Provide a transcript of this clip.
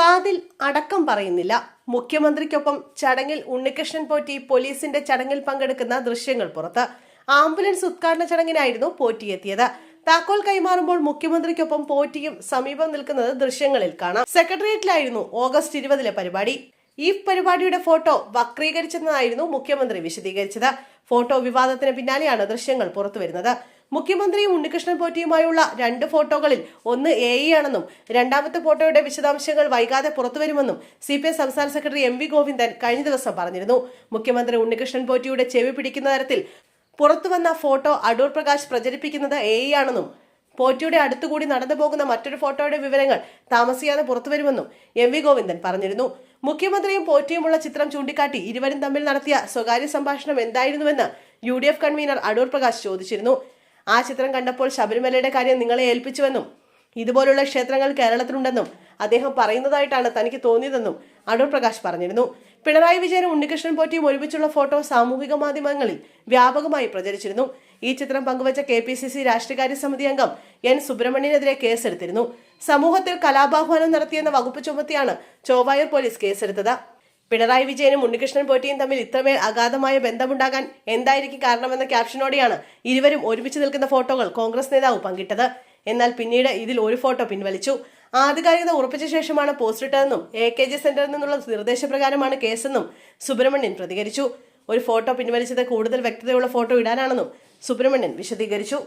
കാതിൽ അടക്കം പറയുന്നില്ല. മുഖ്യമന്ത്രിക്കൊപ്പം ചടങ്ങിൽ ഉണ്ണികൃഷ്ണൻ പോറ്റി പോലീസിന്റെ ചടങ്ങിൽ പങ്കെടുക്കുന്ന ദൃശ്യങ്ങൾ പുറത്ത്. ആംബുലൻസ് ഉദ്ഘാടന ചടങ്ങിനായിരുന്നു പോറ്റി എത്തിയത്. താക്കോൽ കൈമാറുമ്പോൾ മുഖ്യമന്ത്രിക്കൊപ്പം പോറ്റിയും സമീപം നിൽക്കുന്നത് ദൃശ്യങ്ങളിൽ കാണാം. സെക്രട്ടേറിയറ്റിലായിരുന്നു ഓഗസ്റ്റ് 20 പരിപാടി. ഈ പരിപാടിയുടെ ഫോട്ടോ വക്രീകരിച്ചെന്നായിരുന്നു മുഖ്യമന്ത്രി വിശദീകരിച്ചത്. ഫോട്ടോ വിവാദത്തിന് പിന്നാലെയാണ് ദൃശ്യങ്ങൾ പുറത്തുവരുന്നത്. മുഖ്യമന്ത്രിയും ഉണ്ണികൃഷ്ണൻ പോറ്റിയുമായുള്ള 2 ഫോട്ടോകളിൽ ഒന്ന് AI ആണെന്നും രണ്ടാമത്തെ ഫോട്ടോയുടെ വിശദാംശങ്ങൾ വൈകാതെ പുറത്തുവരുമെന്നും CPI സംസ്ഥാന സെക്രട്ടറി MV ഗോവിന്ദൻ കഴിഞ്ഞ ദിവസം പറഞ്ഞിരുന്നു. മുഖ്യമന്ത്രി ഉണ്ണികൃഷ്ണൻ പോറ്റിയുടെ ചെവി പിടിക്കുന്ന തരത്തിൽ പുറത്തുവന്ന ഫോട്ടോ അടൂർ പ്രകാശ് പ്രചരിപ്പിക്കുന്നത് AI ആണെന്നും പോറ്റിയുടെ അടുത്തുകൂടി നടന്നു പോകുന്ന മറ്റൊരു ഫോട്ടോയുടെ വിവരങ്ങൾ താമസിയാതെ പുറത്തുവരുമെന്നും MV ഗോവിന്ദൻ പറഞ്ഞിരുന്നു. മുഖ്യമന്ത്രിയും പോറ്റിയുമുള്ള ചിത്രം ചൂണ്ടിക്കാട്ടി ഇരുവരും തമ്മിൽ നടത്തിയ സ്വകാര്യ സംഭാഷണം എന്തായിരുന്നുവെന്ന് UDF കൺവീനർ അടൂർ പ്രകാശ് ചോദിച്ചിരുന്നു. ആ ചിത്രം കണ്ടപ്പോൾ ശബരിമലയുടെ കാര്യം നിങ്ങളെ ഏൽപ്പിച്ചുവെന്നും ഇതുപോലുള്ള ക്ഷേത്രങ്ങൾ കേരളത്തിലുണ്ടെന്നും അദ്ദേഹം പറയുന്നതായിട്ടാണ് തനിക്ക് തോന്നിയതെന്നും അടൂർ പ്രകാശ് പറഞ്ഞിരുന്നു. പിണറായി വിജയനും ഉണ്ണികൃഷ്ണൻ പോറ്റിയും ഒരുമിച്ചുള്ള ഫോട്ടോ സാമൂഹിക മാധ്യമങ്ങളിൽ വ്യാപകമായി പ്രചരിച്ചിരുന്നു. ഈ ചിത്രം പങ്കുവച്ച KPCC രാഷ്ട്രീയകാര്യ സമിതി അംഗം N സുബ്രഹ്മണ്യനെതിരെ കേസെടുത്തിരുന്നു. സമൂഹത്തിൽ കലാപാഹ്വാനം നടത്തിയെന്ന വകുപ്പ് ചുമത്തിയാണ് ചൊവ്വായൂർ പോലീസ് കേസെടുത്തത്. പിണറായി വിജയനും ഉണ്ണികൃഷ്ണൻ പോറ്റിയും തമ്മിൽ ഇത്രമേൽ അഗാധമായ ബന്ധമുണ്ടാകാൻ എന്തായിരിക്കും കാരണമെന്ന ക്യാപ്ഷനോടെയാണ് ഇരുവരും ഒരുമിച്ച് നിൽക്കുന്ന ഫോട്ടോകൾ കോൺഗ്രസ് നേതാവ് പങ്കിട്ടത്. എന്നാൽ പിന്നീട് ഇതിൽ ഒരു ഫോട്ടോ പിൻവലിച്ചു. ആധികാരികത ഉറപ്പിച്ച ശേഷമാണ് പോസ്റ്റ് ഇട്ടതെന്നും AKG സെന്ററിൽ നിന്നുള്ള നിർദ്ദേശപ്രകാരമാണ് കേസെന്നും സുബ്രഹ്മണ്യൻ പ്രതികരിച്ചു. ഒരു ഫോട്ടോ പിൻവലിച്ചത് കൂടുതൽ വ്യക്തതയുള്ള ഫോട്ടോ ഇടാനാണെന്നും സുബ്രഹ്മണ്യൻ വിശദീകരിച്ചു.